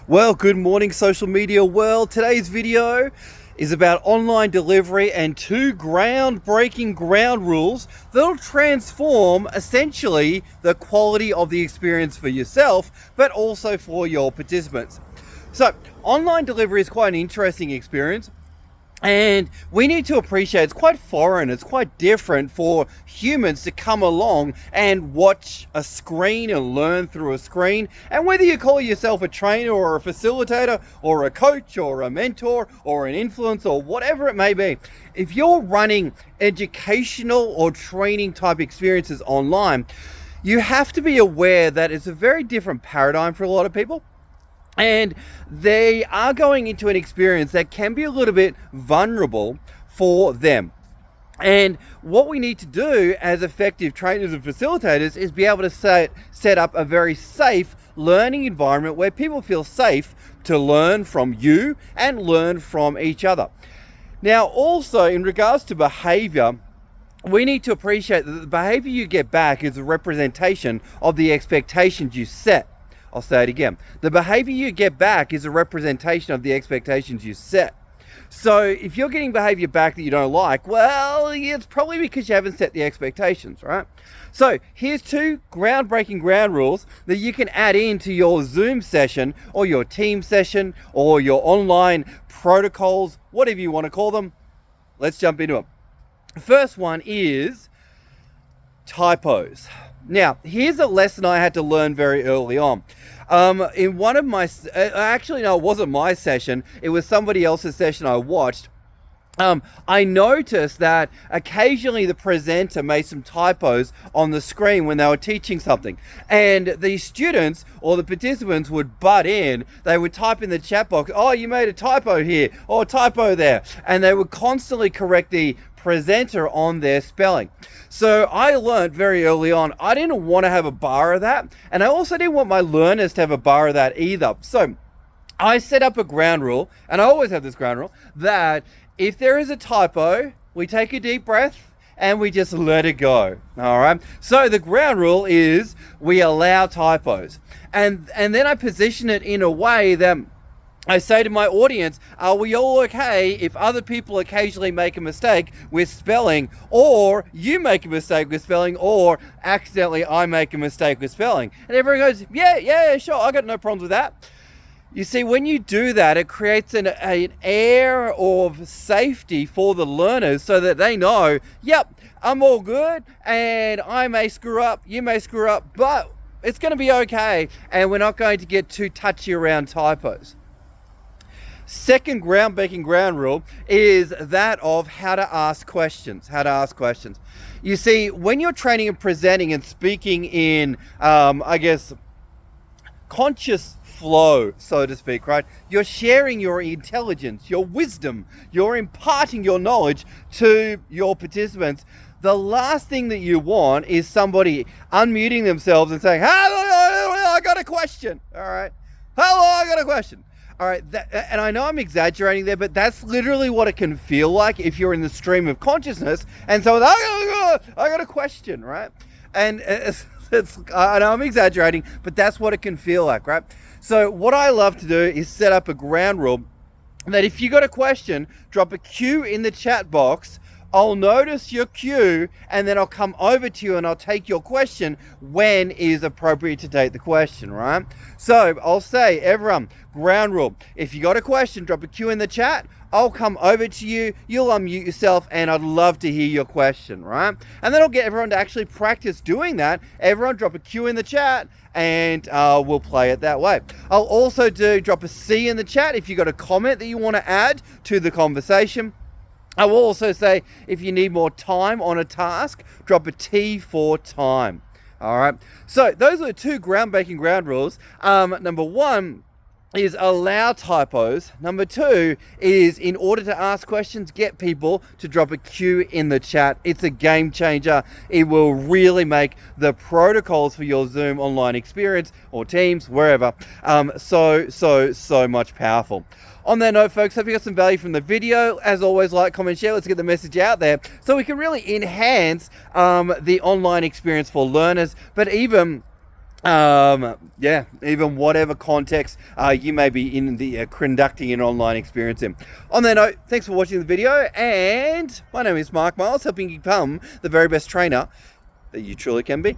Well, good morning, social media world. Today's video is about online delivery and two groundbreaking ground rules that'll transform essentially the quality of the experience for yourself, but also for your participants. So, online delivery is quite an interesting experience. And we need to appreciate it's quite foreign, it's quite different for humans to come along and watch a screen and learn through a screen. And whether you call yourself a trainer or a facilitator or a coach or a mentor or an influencer or whatever it may be, if you're running educational or training type experiences online, you have to be aware that it's a very different paradigm for a lot of people. And they are going into an experience that can be a little bit vulnerable for them. And what we need to do as effective trainers and facilitators is be able to set up a very safe learning environment where people feel safe to learn from you and learn from each other. Now, also in regards to behavior, we need to appreciate that the behavior you get back is a representation of the expectations you set. I'll say it again. The behavior you get back is a representation of the expectations you set. So if you're getting behavior back that you don't like, well, it's probably because you haven't set the expectations, right? So here's two groundbreaking ground rules that you can add into your Zoom session or your team session or your online protocols, whatever you want to call them. Let's jump into them. The first one is typos. Now, here's a lesson I had to learn very early on. In one of my, actually, no, it wasn't my session. It was somebody else's session I watched. I noticed that occasionally the presenter made some typos on the screen when they were teaching something. And the students or the participants would butt in. They would type in the chat box, "Oh, you made a typo here," or "typo there." And they would constantly correct the presenter on their spelling. So I learned very early on, I didn't want to have a bar of that. And I also didn't want my learners to have a bar of that either. So I set up a ground rule, and I always have this ground rule, that if there is a typo, we take a deep breath and we just let it go. All right. So the ground rule is we allow typos. And then I position it in a way that I say to my audience, are we all okay if other people occasionally make a mistake with spelling, or you make a mistake with spelling, or accidentally I make a mistake with spelling? And everyone goes, yeah, sure, I got no problems with that. You see, when you do that, it creates an air of safety for the learners so that they know, yep, I'm all good, and I may screw up, you may screw up, but it's going to be okay, and we're not going to get too touchy around typos. Second groundbreaking ground rule is that of how to ask questions. You see, when you're training and presenting and speaking in, conscious flow, so to speak, right? You're sharing your intelligence, your wisdom, you're imparting your knowledge to your participants. The last thing that you want is somebody unmuting themselves and saying, "Hello, I got a question." All right. "Hello, I got a question." All right, and I know I'm exaggerating there, but that's literally what it can feel like if you're in the stream of consciousness. And so I got a question, right? And I know I'm exaggerating, but that's what it can feel like, right? So what I love to do is set up a ground rule that if you got a question, drop a Q in the chat box. I'll notice your cue, and then I'll come over to you and I'll take your question when it is appropriate to take the question, right? So I'll say, everyone, ground rule. If you got a question, drop a Q in the chat. I'll come over to you, you'll unmute yourself, and I'd love to hear your question, right? And then I'll get everyone to actually practice doing that. Everyone drop a Q in the chat, and we'll play it that way. I'll also drop a C in the chat if you got a comment that you want to add to the conversation. I will also say, if you need more time on a task, drop a T for time. All right. So those are the two groundbreaking ground rules. Number one is allow typos. Number two is, in order to ask questions, get people to drop a Q in the chat. It's a game changer. It will really make the protocols for your Zoom online experience or Teams, wherever, so much powerful. On that note, folks, hope you got some value from the video. As always, like, comment, share. Let's get the message out there so we can really enhance the online experience for learners, but even Yeah, even whatever context you may be in the conducting an online experience in. On that note, thanks for watching the video, and my name is Mark Miles, helping you become the very best trainer that you truly can be.